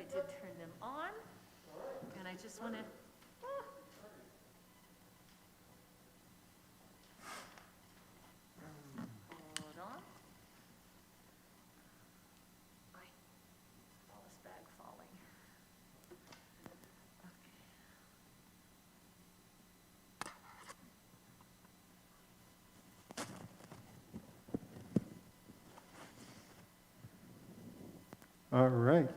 I did turn them on, and I just want to. Hold on. All this bag falling. All right.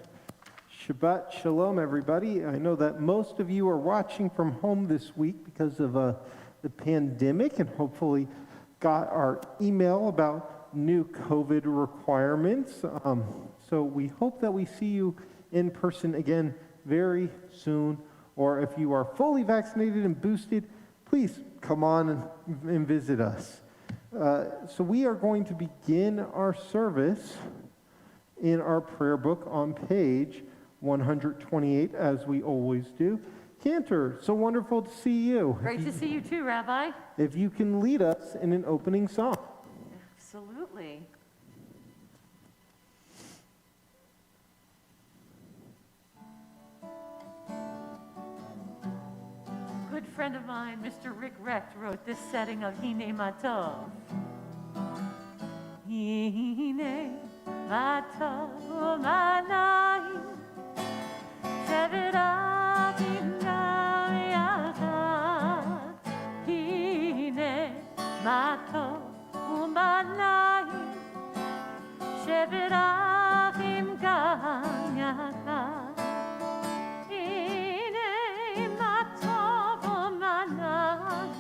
Shabbat Shalom, everybody. I know that most of you are watching from home this week because of the pandemic and hopefully got our email about new COVID requirements. So we hope that we see you in person again very soon. Or if you are fully vaccinated and boosted, please come on and visit us. So we are going to begin our service in our prayer book on page 128, as we always do. Cantor, so wonderful to see you. Great to see you too, Rabbi. If you can lead us in an opening song. Absolutely. Good friend of mine, Mr. Rick Recht, wrote this setting of Hine Matov. Hine Matov Manayim Shevet Avim Gam Yachad Hine Matov Manayim Shevet Avim Gam Yachad Hine Matov Manayim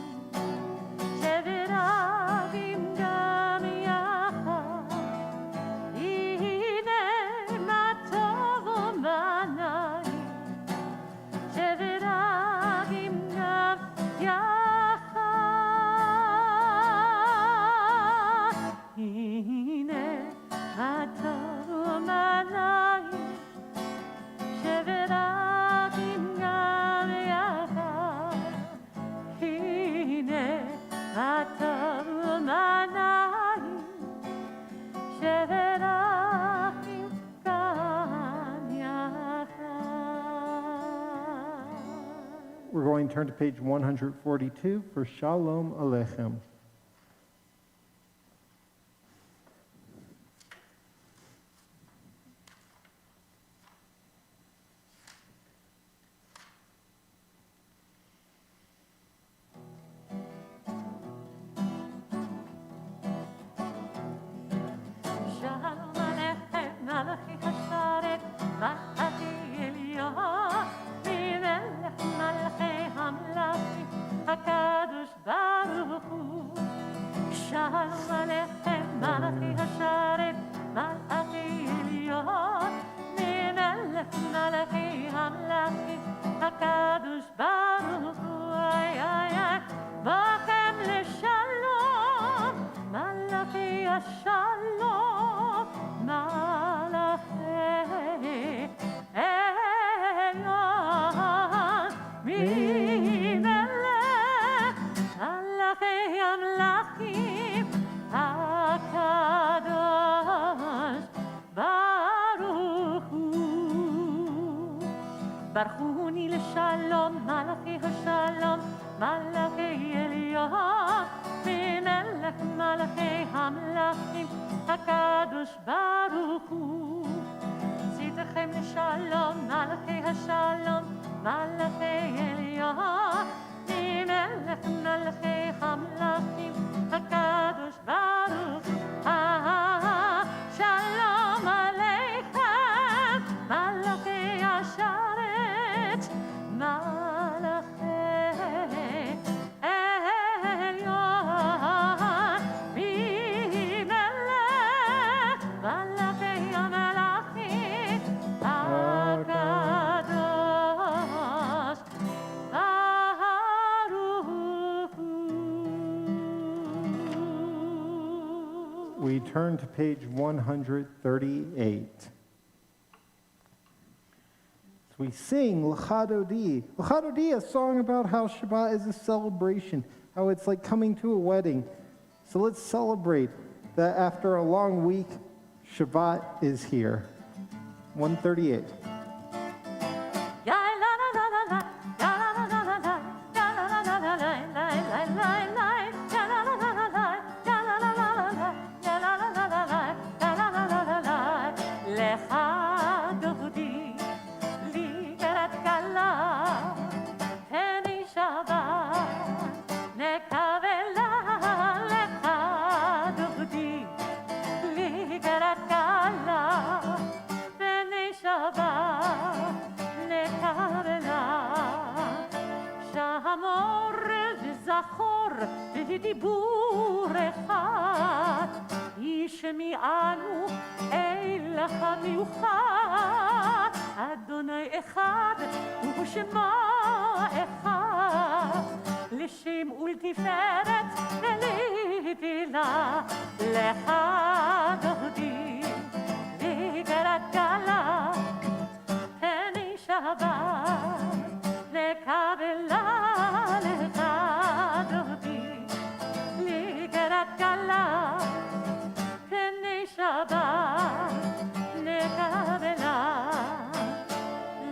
Shevet Avim Gam Yachad Hine Matov Manayim Shevet Avim Gam Yachad Hine Matov Manayim Shevet Avim Gam Yachad Hine Matov Manayim Shevet Avim Gam Yachad. We're going to turn to page 142 for Shalom Aleichem. Shalom Aleichem, Malachi Hasharet, Malachi Elyon, Melech Malachi Hamlachim, HaKadosh Baruch Hu. Shalom Aleichem, Malachi Hasharet, Malachi Elyon, Melech Malachi Hamlachim, HaKadosh Baruch Hu. Ay, ay, ay, Bachem LeShalom, Malachi Shalom, Malachi Elyon, Mimelech, Malachi Amlachim, HaKadosh Baruch Hu. Baruchuni LeShalom, Malachi HaShalom, Malachi Elyon, Mimelech Malachi Hamlachim, HaKadosh Baruch Hu. Tzitachem LeShalom, Malachi HaShalom, Malachi Elyon, Mimelech Malachi Hamlachim, HaKadosh Baruch Hu. Shalom Aleichem, Malachi Asharet, Malachi Elyon, Mimelech, Malachi Amalachim, HaKadosh Baruch Hu. We turn to page 138. So we sing L'chadodi. L'chadodi, a song about how Shabbat is a celebration, how it's like coming to a wedding. So let's celebrate that after a long week, Shabbat is here. 138. אחד ושמו אחד, לשם ולתפארת ולתהילה, לך דודי לקראת כלה, פני שבת לקבלה, לך דודי לקראת כלה, פני שבת לקבלה,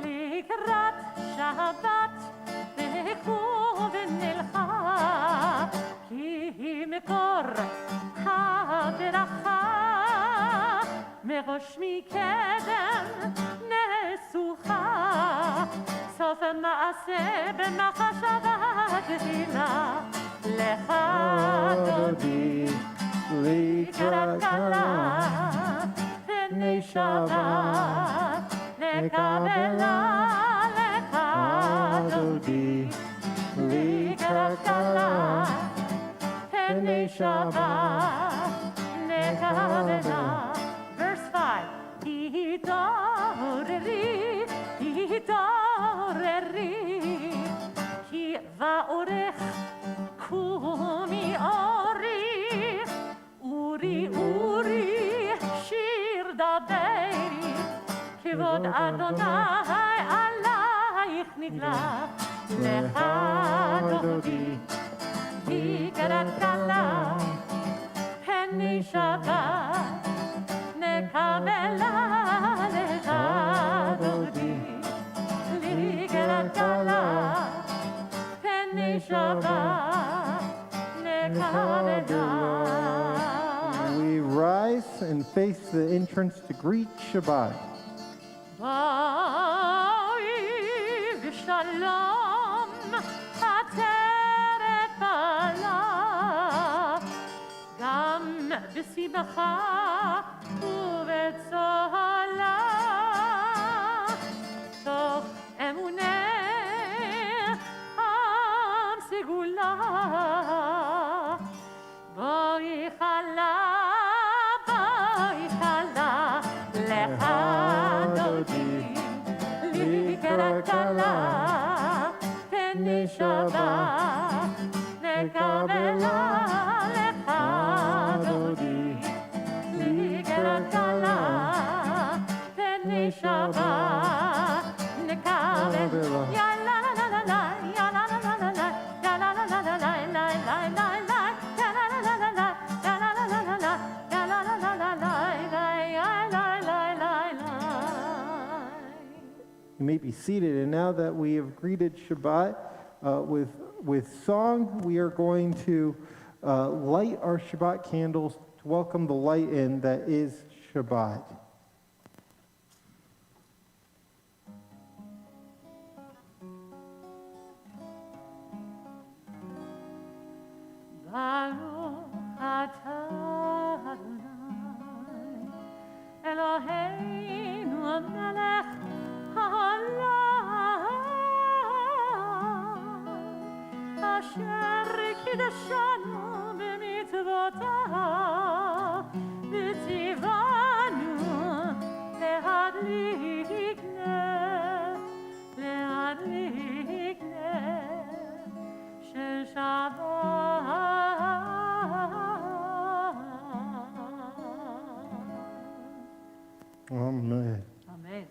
לקראת שבת נקום ונלכה, כי היא מקור הברכה, מראש מקדם נסוכה, סוף המעשה במחשבה תחילה, לך דודי לקראת כלה, פני שבת לקבלה, לך דודי לקראת כלה, פני שבת לקבלה. Verse 5. התעוררי, התעוררי, כי באורך קומי אורי, אורי אורי שיר דברי, כבוד אדוני עלייך נגלה, לך דודי לקראת כלה, פני שבת נקבלה, לך דודי לקראת כלה, פני שבת נקבלה. We rise and face the entrance to greet Shabbat. בואי בשלום עטרת פלה, גם בשמחה ובצהלה, תוך אמונך עם סגולה, בואי חלה, בואי חלה, לך דודי לקראת כלה, פני שבת נקבלה, לך דודי לקראת כלה, פני שבת נקבלה. יא לה לה לה לה לה, יא לה לה לה לה לה, יא לה לה לה לה לה, לה לה לה לה, יא לה לה לה לה לה, יא לה לה לה לה לה, יא לה לה לה לה לה, You may be seated, and now that we have greeted Shabbat with song, we are going to light our Shabbat candles to welcome the light in that is Shabbat. Baruch atah Adonai Eloheinu melech haolam, asher kiddashanu b'mitzvotav v'tzivanu le'adlik ner shel Shabbat. Amen. Amen.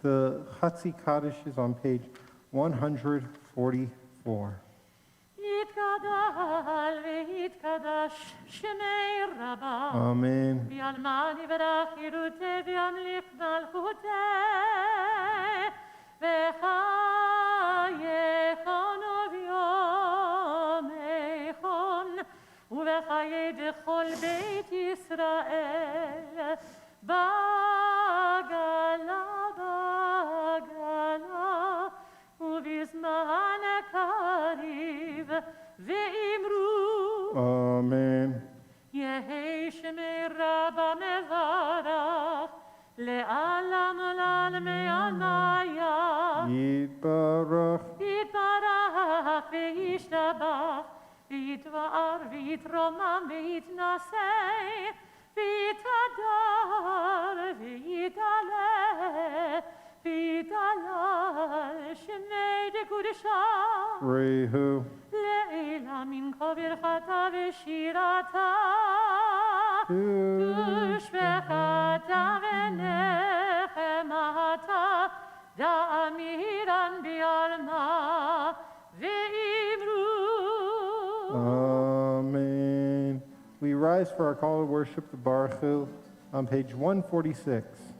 The Chatzi Kaddish is on page 144. יתגדל ויתקדש שמי רבה, Amen. ויעלמן יברך חירותי וימליך מלכותי, וחייכון וביומייכון, ובחיי דכל בית ישראל, בגלה בגלה, ובזמן הקריב, ואמרו, Amen. יהי שמי רבה מברך, לעלם לעלמי עליה, Yitbarach. יתברך וישתבח, ויתבער ויתרומם ויתנשא, ויתהדר ויתעלה, ויתהלל Rehu. לעילה מן כה ברכתה ושירתה, ושפחתה ונחמתה, דאמירן בעלמה ואמרו. Amen. We rise for our call to worship the Baruch Hu on page 146.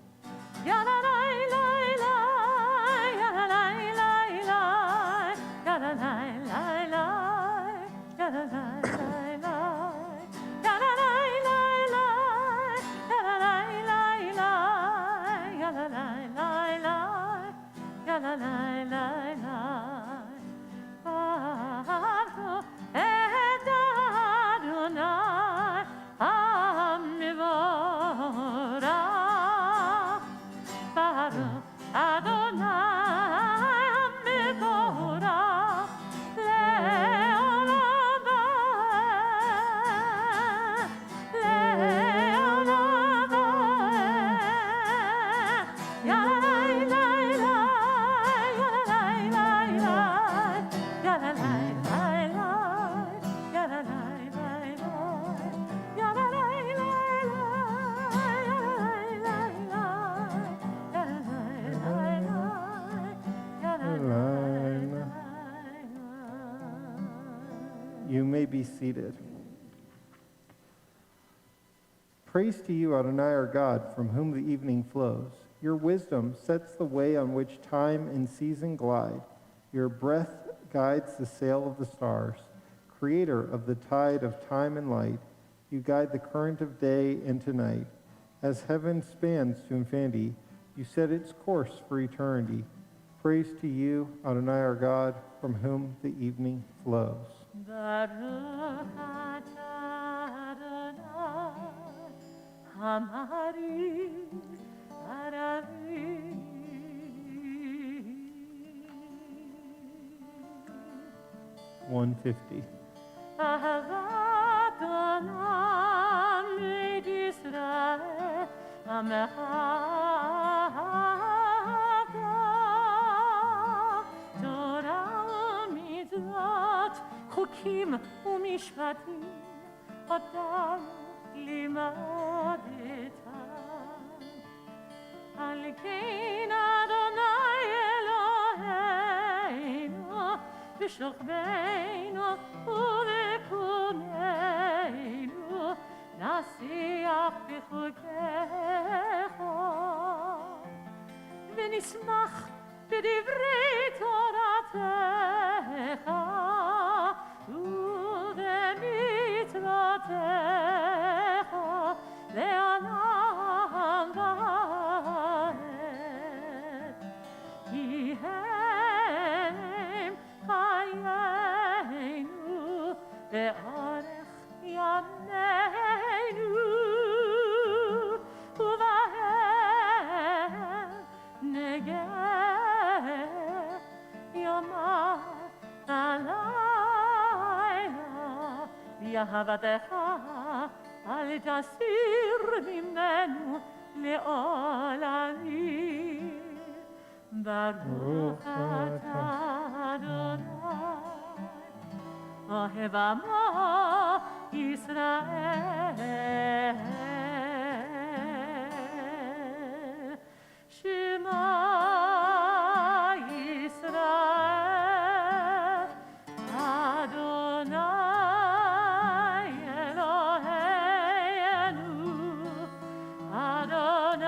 You may be seated. Praise to you, Adonai our God, from whom the evening flows. Your wisdom sets the way on which time and season glide. Your breath guides the sail of the stars. Creator of the tide of time and light, you guide the current of day into night. As heaven spans to infinity, you set its course for eternity. Praise to you, Adonai our God, from whom the evening flows. Baruch atah Adonai, Hamari Aravi. 150. Ahavat olam beit Yisrael, Amecha Torah u'mitzvot, Chukim u'mishpatim, Otam limadetam. Al kein Adonai Eloheinu, בשוכבנו ובקומנו, נשיח בחוקיך, ונשמח בדברי תורתך, ובמצוותיך, לעולם ועד. כי הם חיינו באורך ימינו, ובהם נגע יומם הלילה. באהבתך אל תסיר ממנו לעולמים. ברוך אתה אדוני, אוהב עמו ישראל. שמע ישראל, אדוני אלוהינו, אדוני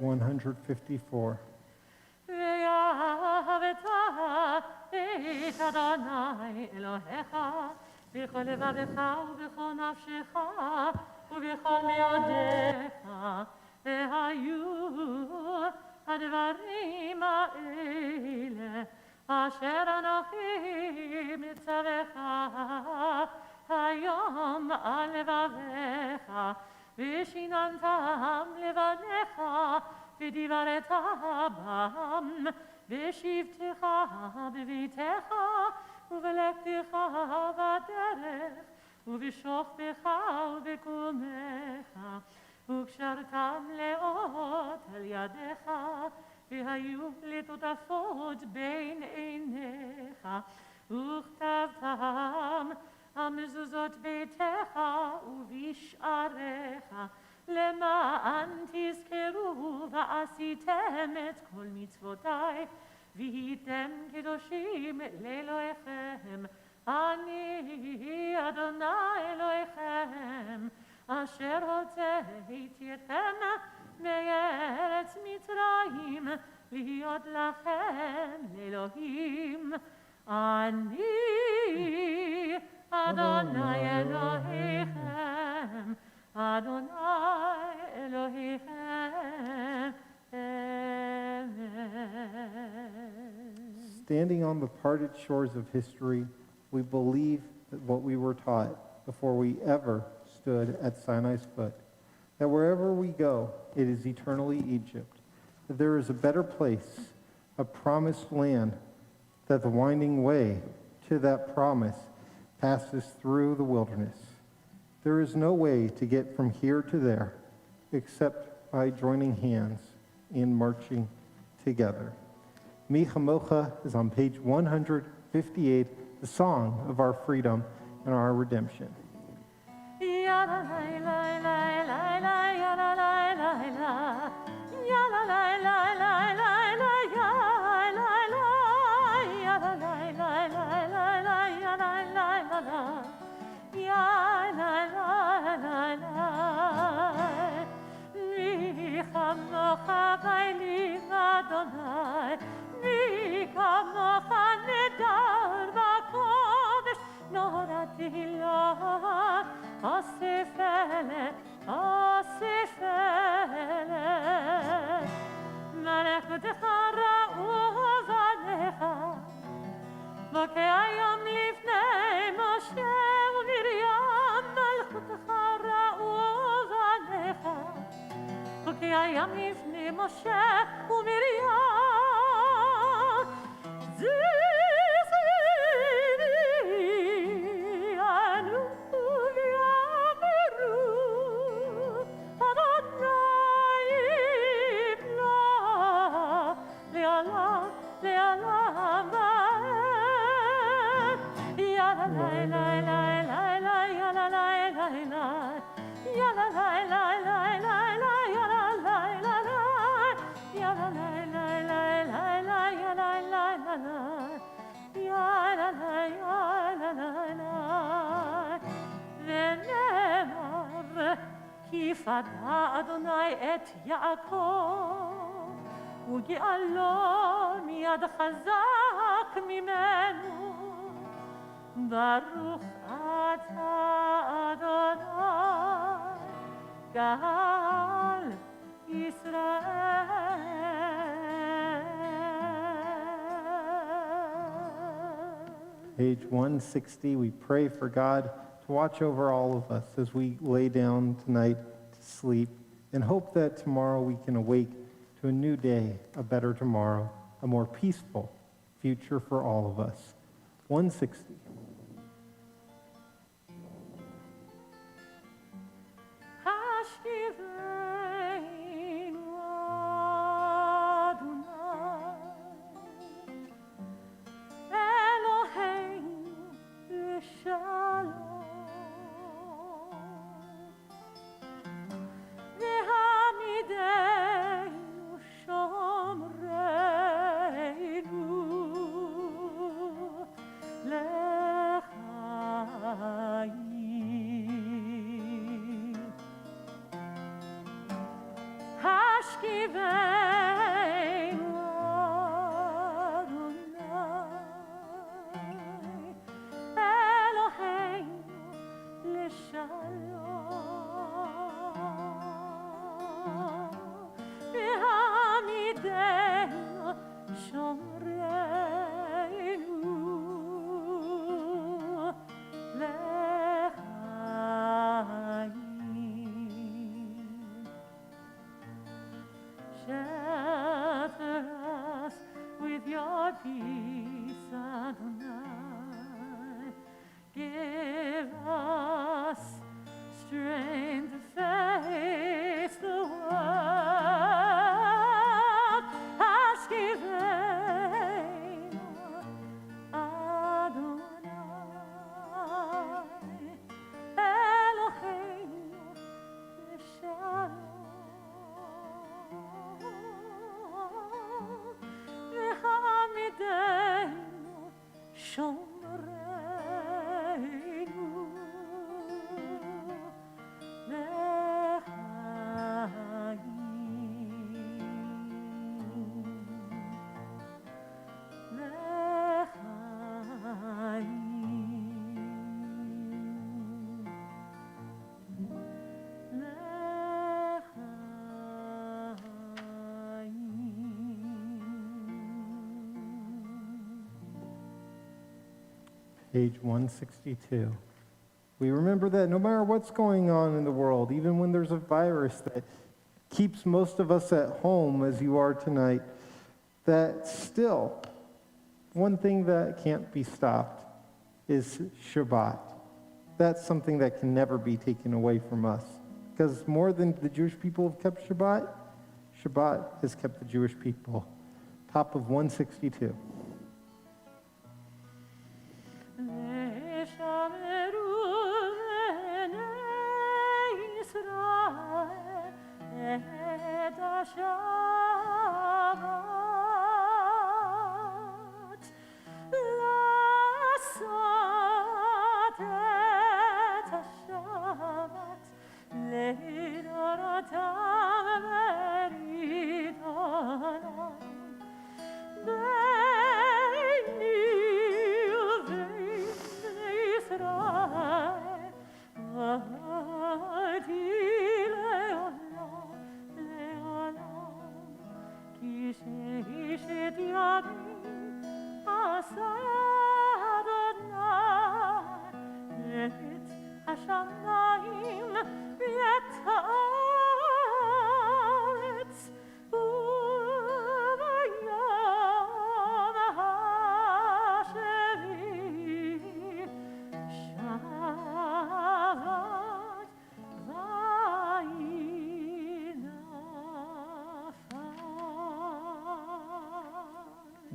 $154. ואהבת את אדוני אלוהיך בכל לבבך ובכל נפשך ובכל מאודיך, והיו הדברים האלה אשר אנוכי מצווך היום על לבביך, ושיננת ודיברת בם בשבתך בביתך ובלכתך בדרך ובשוכבך ובקומך וקשרתם לאות על ידך והיו לטוטפות בין עיניך וכתבתם המזוזות ביתך ובשעריך למען תזכרו ועשיתם את כל מצוותיי והייתם קדושים לאלוהיכם אני אדוני אלוהיכם אשר הוצאתי אתכם מארץ מצרים להיות לכם לאלוהים אני אדוני אלוהיכם אדוני אלוהיכם Standing on the parted shores of history, we believe that what we were taught before we ever stood at Sinai's foot, that wherever we go, it is eternally Egypt, that there is a better place, a promised land, that the winding way to that promise passes through the wilderness. There is no way to get from here to there except by joining hands in marching together. Mi Chamocha is on page 158, the song of our freedom and our redemption. וכהיום לפני משה ומרים מלכותך ראו בניך וכהיום לפני משה ומרים כי פדה אדוני את יעקב וגאלו מיד חזק ממנו ברוך אתה אדוני גאל ישראל Page 160, we pray for God to watch over all of us as we lay down tonight to sleep and hope that tomorrow we can awake to a new day, a better tomorrow, a more peaceful future for all of us. 160. Page 162. We remember that no matter what's going on in the world, even when there's a virus that keeps most of us at home as you are tonight, that still, one thing that can't be stopped is Shabbat. That's something that can never be taken away from us. Because more than the Jewish people have kept Shabbat, Shabbat has kept the Jewish people. Top of 162.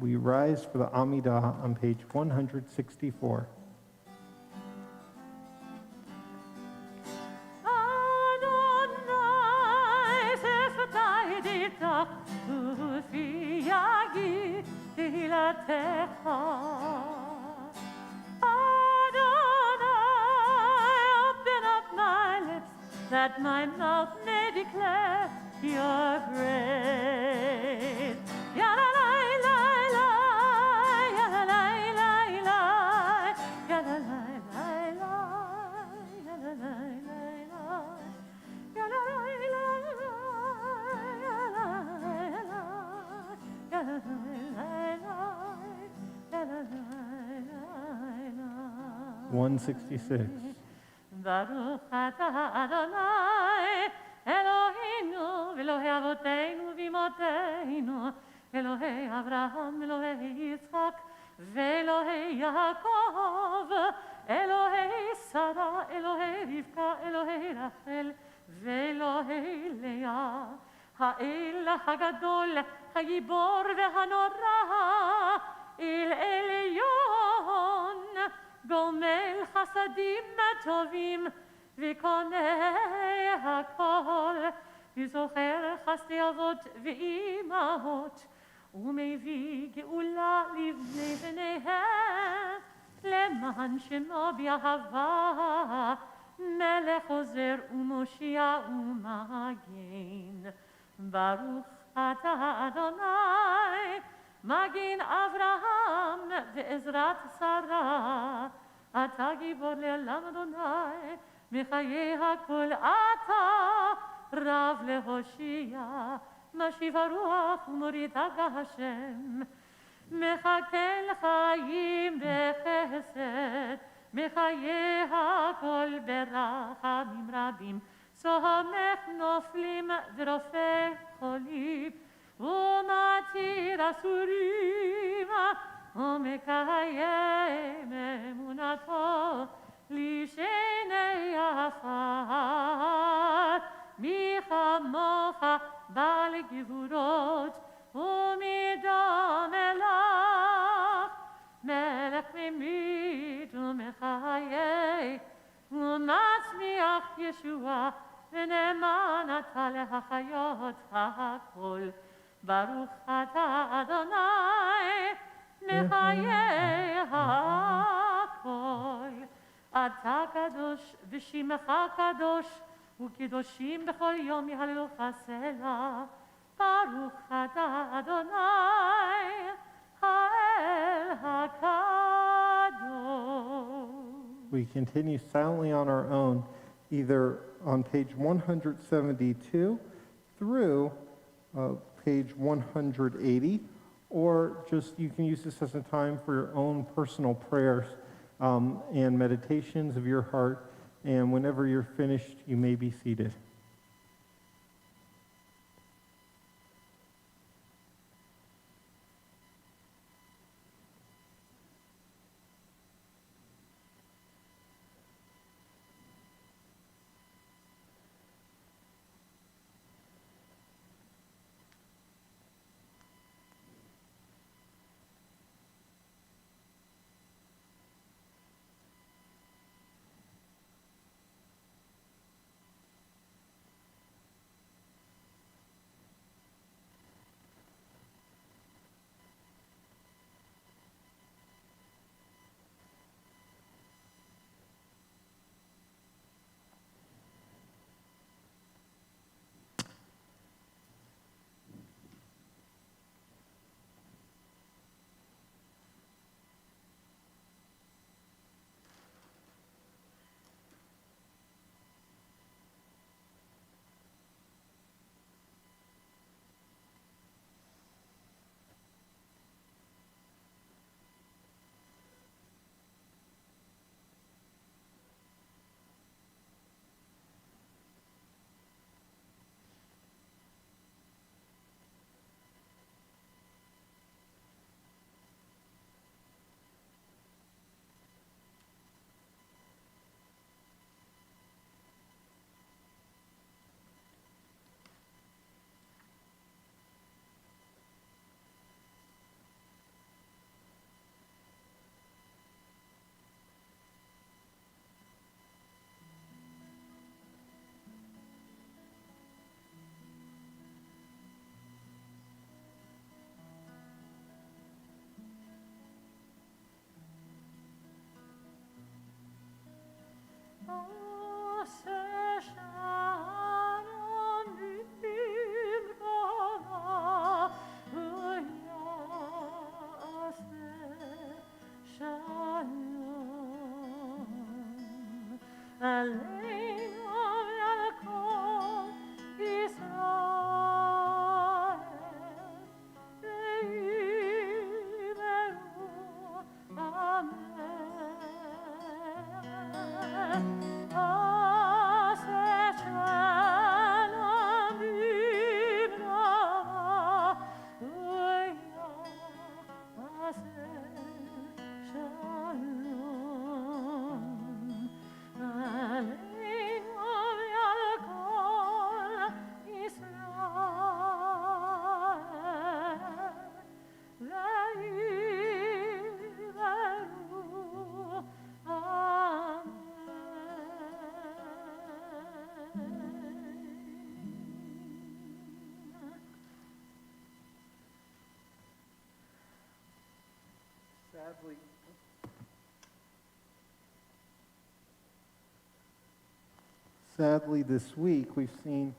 We rise for the Amidah on page 164. That my mouth may declare your praise. Ya la la la la, ya la la la la, ya la la la la, ya la la la la, ya la la la la, ya la la, ya la la la, ya la la la. 166. Baruch atah Adonai, Eloheinu, Elohei Avotenu v'Imotenu, Elohei Avraham, Elohei Yitzchak, ve'Elohei Yaakov, Elohei Sarah, Elohei Rivka, Elohei Rachel, ve'Elohei Leah, Ha'el Hagadol, Ha'gibor ve'Hanora, Il Elyon, גומל חסדים טובים וקונה הכל, וזוכר חסדי אבות ואימהות, ומביא גאולה לבני בניהם, למען שמו באהבה, מלך עוזר ומושיע ומגן. ברוך אתה אדוני, מגן אברהם ועזרת שרה, אתה גיבור לעולם אדוני, מחיי הכל אתה רב להושיע, משיב הרוח ומוריד הגשם, מחכה לחיים בחסד, מחיי הכל ברחמים רבים, סומך נופלים ורופא חולים, ומתיר אסורים, ומקיים אמונתו לשני עפר. מי כמוך בעל גבורות ומידה מלך, מלך ממית ומחיה, ומצמיח ישועה, ונאמן אתה להחיות הכל. ברוך אתה אדוני, מחיי הכל. אתה קדוש ושמך קדוש, וקדושים בכל יום יהללוך סלה. ברוך אתה אדוני, האל הקדוש. We continue silently on our own, either on page 172 through page 180, or just you can use this as a time for your own personal prayers and meditations of your heart. And whenever you're finished, you may be seated. Sadly, this week we've seen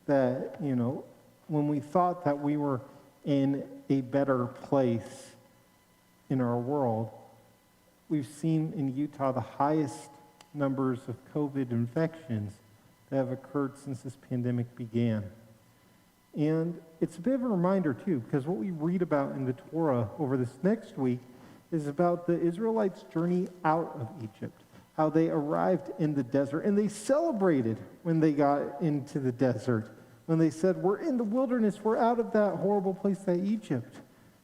that, when we thought that we were in a better place in our world, we've seen in Utah the highest numbers of COVID infections that have occurred since this pandemic began. And it's a bit of a reminder, too, because what we read about in the Torah over this next week is about the Israelites' journey out of Egypt, how they arrived in the desert, and they celebrated when they got into the desert, when they said, we're in the wilderness, we're out of that horrible place, that Egypt.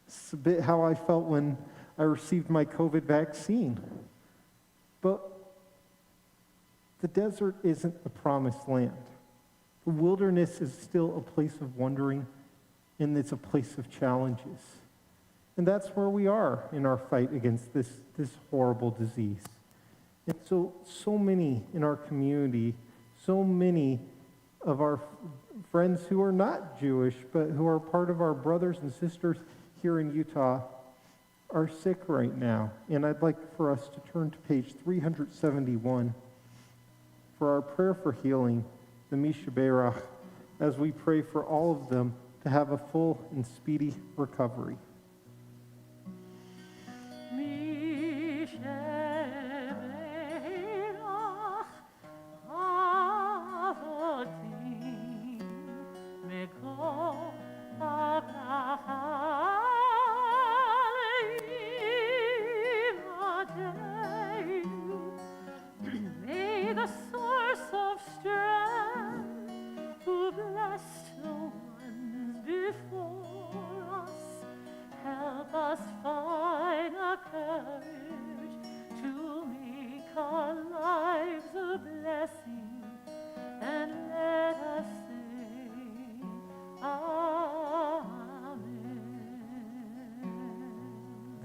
It's a bit how I felt when I received my COVID vaccine. But the desert isn't the promised land. The wilderness is still a place of wandering, and it's a place of challenges. And that's where we are in our fight against this horrible disease. And so many in our community, so many of our friends who are not Jewish, but who are part of our brothers and sisters here in Utah, are sick right now. And I'd like for us to turn to page 371 for our prayer for healing, the Mishaberach, as we pray for all of them to have a full and speedy recovery.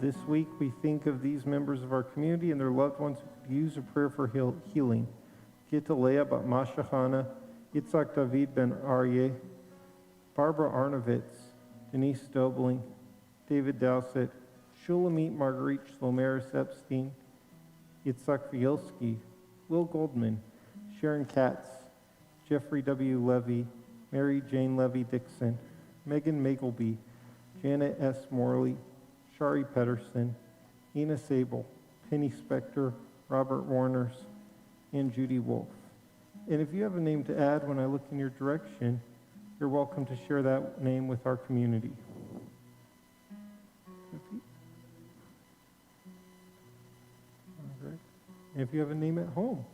This week, we think of these members of our community and their loved ones who could use a prayer for healing. Gita Leah bat Mashachana, Yitzhak David ben Aryeh, Barbara Arnovitz, Denise Dobling, David Dowsett, Shulamit Marguerite Shlomeris Epstein, Yitzhak Vielski, Will Goldman, Sharon Katz, Jeffrey W. Levy, Mary Jane Levy Dixon, Megan Magleby, Janet S. Morley, Shari Pedersen, Ina Sable, Penny Spector, Robert Warners, and Judy Wolf. And if you have a name to add when I look in your direction, you're welcome to share that name with our community. All right. And if you have a name at home,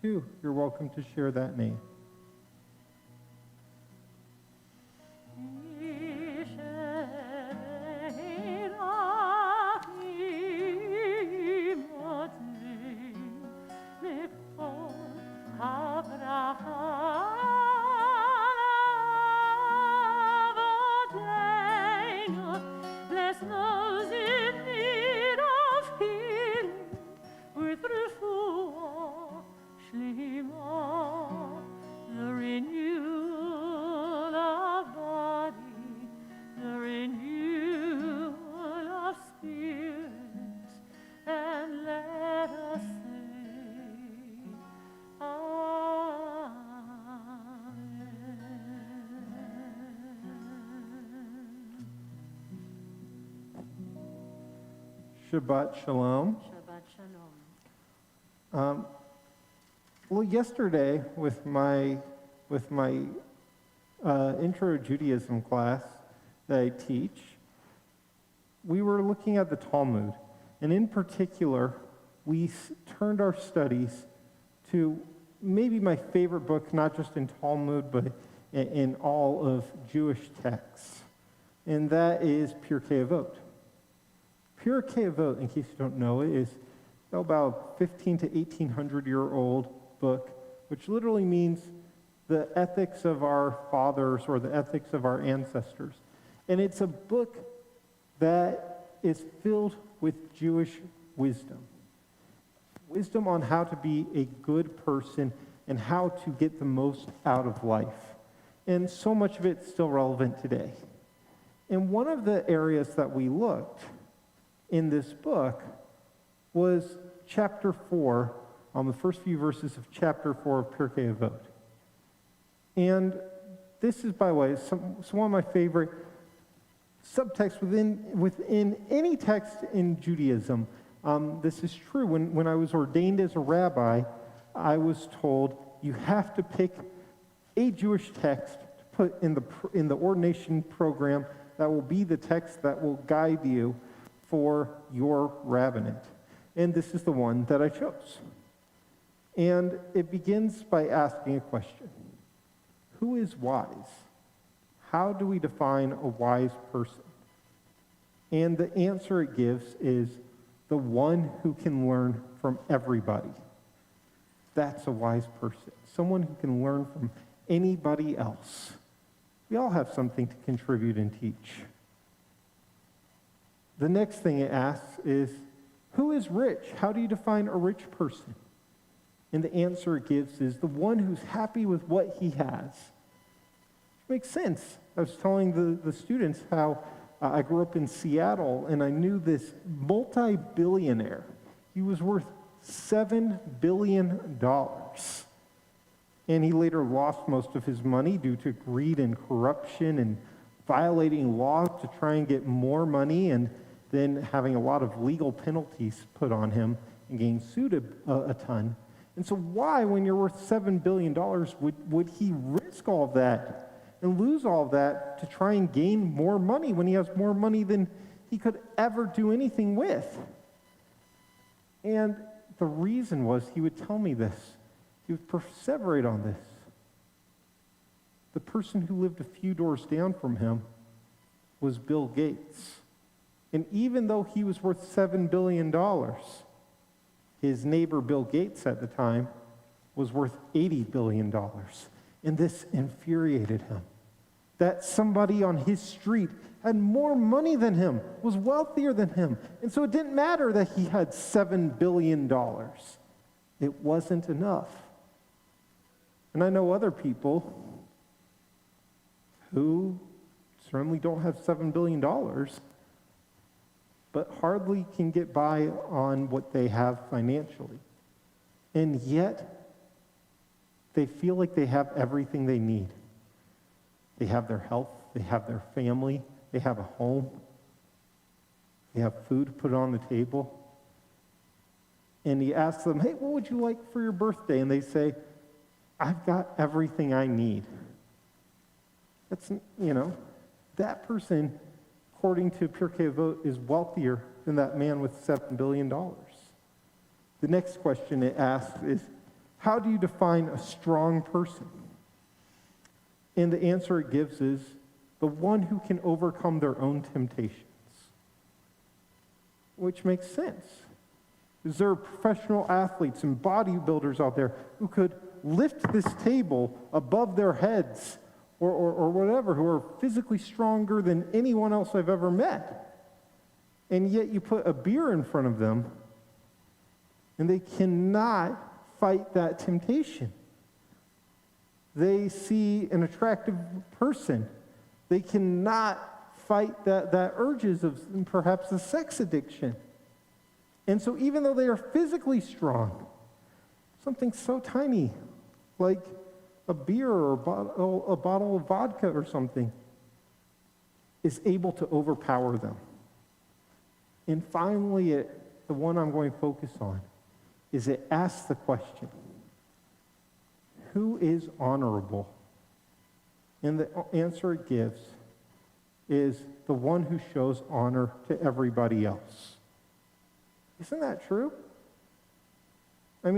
too, you're welcome to share that name. Shabbat Shalom. Shabbat Shalom. Well, yesterday with my Intro to Judaism class that I teach, we were looking at the Talmud, and in particular, we turned our studies to maybe my favorite book, not just in Talmud, but in all of Jewish texts, and that is Pirkei Avot. Pirkei Avot, in case you don't know it, is about 15 to 1800-year-old book, which literally means the ethics of our fathers or the ethics of our ancestors. And it's a book that is filled with Jewish wisdom. Wisdom on how to be a good person and how to get the most out of life. And so much of it's still relevant today. And one of the areas that we looked in this book was chapter 4, on the first few verses of chapter 4 of Pirkei Avot. And this is, by the way, one of my favorite subtexts within any text in Judaism. This is true. When I was ordained as a rabbi, I was told you have to pick a Jewish text to put in the ordination program that will be the text that will guide you for your rabbinate. And this is the one that I chose. And it begins by asking a question. Who is wise? How do we define a wise person? And the answer it gives is the one who can learn from everybody. That's a wise person. Someone who can learn from anybody else. We all have something to contribute and teach. The next thing it asks is, who is rich? How do you define a rich person? And the answer it gives is the one who's happy with what he has. Makes sense. I was telling the students how I grew up in Seattle, and I knew this multi-billionaire. He was worth $7 billion. And he later lost most of his money due to greed and corruption and violating laws to try and get more money, and then having a lot of legal penalties put on him and getting sued a ton. And so why, when you're worth $7 billion, would he risk all of that and lose all of that to try and gain more money when he has more money than he could ever do anything with? And the reason was, he would tell me this. He would perseverate on this. The person who lived a few doors down from him was Bill Gates. And even though he was worth $7 billion, his neighbor Bill Gates at the time was worth $80 billion. And this infuriated him. that somebody on his street had more money than him, was wealthier than him. And so it didn't matter that he had $7 billion. It wasn't enough. And I know other people who certainly don't have $7 billion, but hardly can get by on what they have financially. And yet, they feel like they have everything they need. They have their health, they have their family, they have a home, they have food put on the table. And he asks them, hey, what would you like for your birthday? And they say, I've got everything I need. That's, that person, according to Pirkei Avot, is wealthier than that man with $7 billion. The next question it asks is, how do you define a strong person? And the answer it gives is, the one who can overcome their own temptations. Which makes sense. Because there are professional athletes and bodybuilders out there who could lift this table above their heads or whatever, who are physically stronger than anyone else I've ever met. And yet you put a beer in front of them, and they cannot fight that temptation. They see an attractive person. They cannot fight that urges of perhaps a sex addiction. And so even though they are physically strong, something so tiny like a beer or a bottle of vodka or something is able to overpower them. And finally, the one I'm going to focus on is it asks the question, who is honorable? And the answer it gives is the one who shows honor to everybody else. Isn't that true?